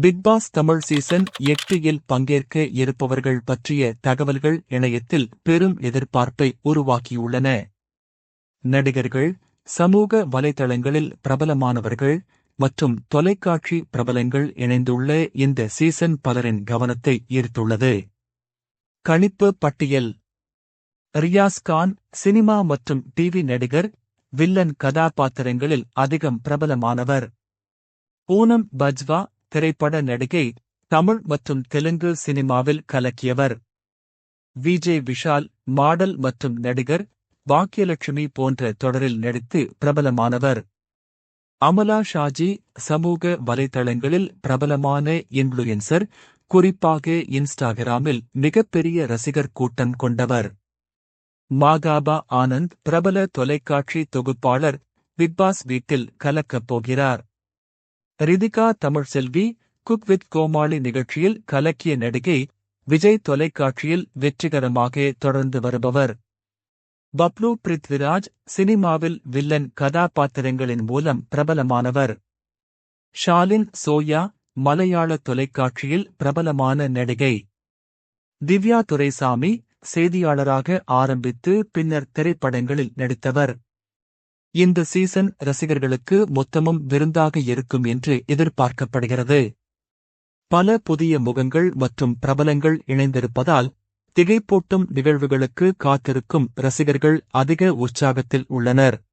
Big pass Tamil season 8 பங்கேற்க இருப்பவர்கள் பற்றிய தகவல்கள் இணையத்தில் பெரும் எதிர்பார்ப்பை உருவாக்கியுள்ளன. நடிகர்கள், சமூக வலைதளங்களில் பிரபலமானவர்கள் மற்றும் தொலைக்காட்சி பிரபலங்கள் இணைந்துள்ள இந்த சீசன் பலரின் கவனத்தை ஈர்த்துள்ளது. கணிப்பு பட்டியல். ரியாஸ் கான் சினிமா மற்றும் டிவி நடிகர், வில்லன் கதாபாத்திரங்களில் அதிகம் பிரபலமானவர். பூனம் பஜ்வா திரைப்பட நடிகை, தமிழ் மற்றும் தெலுங்கு சினிமாவில் கலக்கியவர். விஜய் விஷால் மாடல் மற்றும் நடிகர், பாக்கியலட்சுமி போன்ற தொடரில் நடித்து பிரபலமானவர். அமலா ஷாஜி சமூக வலைதளங்களில் பிரபலமான இன்ஃப்ளூயன்சர், குறிப்பாக இன்ஸ்டாகிராமில் மிகப்பெரிய ரசிகர் கூட்டம் கொண்டவர். மாகாபா ஆனந்த் பிரபல தொலைக்காட்சி தொகுப்பாளர், பிக்பாஸ் வீட்டில் கலக்கப் போகிறார். ரிதிகா தமிழ்செல்வி குக் வித் கோமாளி நிகழ்ச்சியில் கலக்கிய நடிகை, விஜய் தொலைக்காட்சியில் வெற்றிகரமாக தொடர்ந்து வருபவர். பப்ளு பிருத்விராஜ் சினிமாவில் வில்லன் கதாபாத்திரங்களின் மூலம் பிரபலமானவர். ஷாலின் சோயா மலையாள தொலைக்காட்சியில் பிரபலமான நடிகை. திவ்யா துரைசாமி செய்தியாளராக ஆரம்பித்து பின்னர் திரைப்படங்களில் நடித்தவர். இந்த சீசன் ரசிகர்களுக்கு மொத்தமும் விருந்தாக இருக்கும் என்று எதிர்பார்க்கப்படுகிறது. பல புதிய முகங்கள் மற்றும் பிரபலங்கள் இணைந்திருப்பதால் திகைப்பூட்டும் நிகழ்வுகளுக்கு காத்திருக்கும் ரசிகர்கள் அதிக உற்சாகத்தில் உள்ளனர்.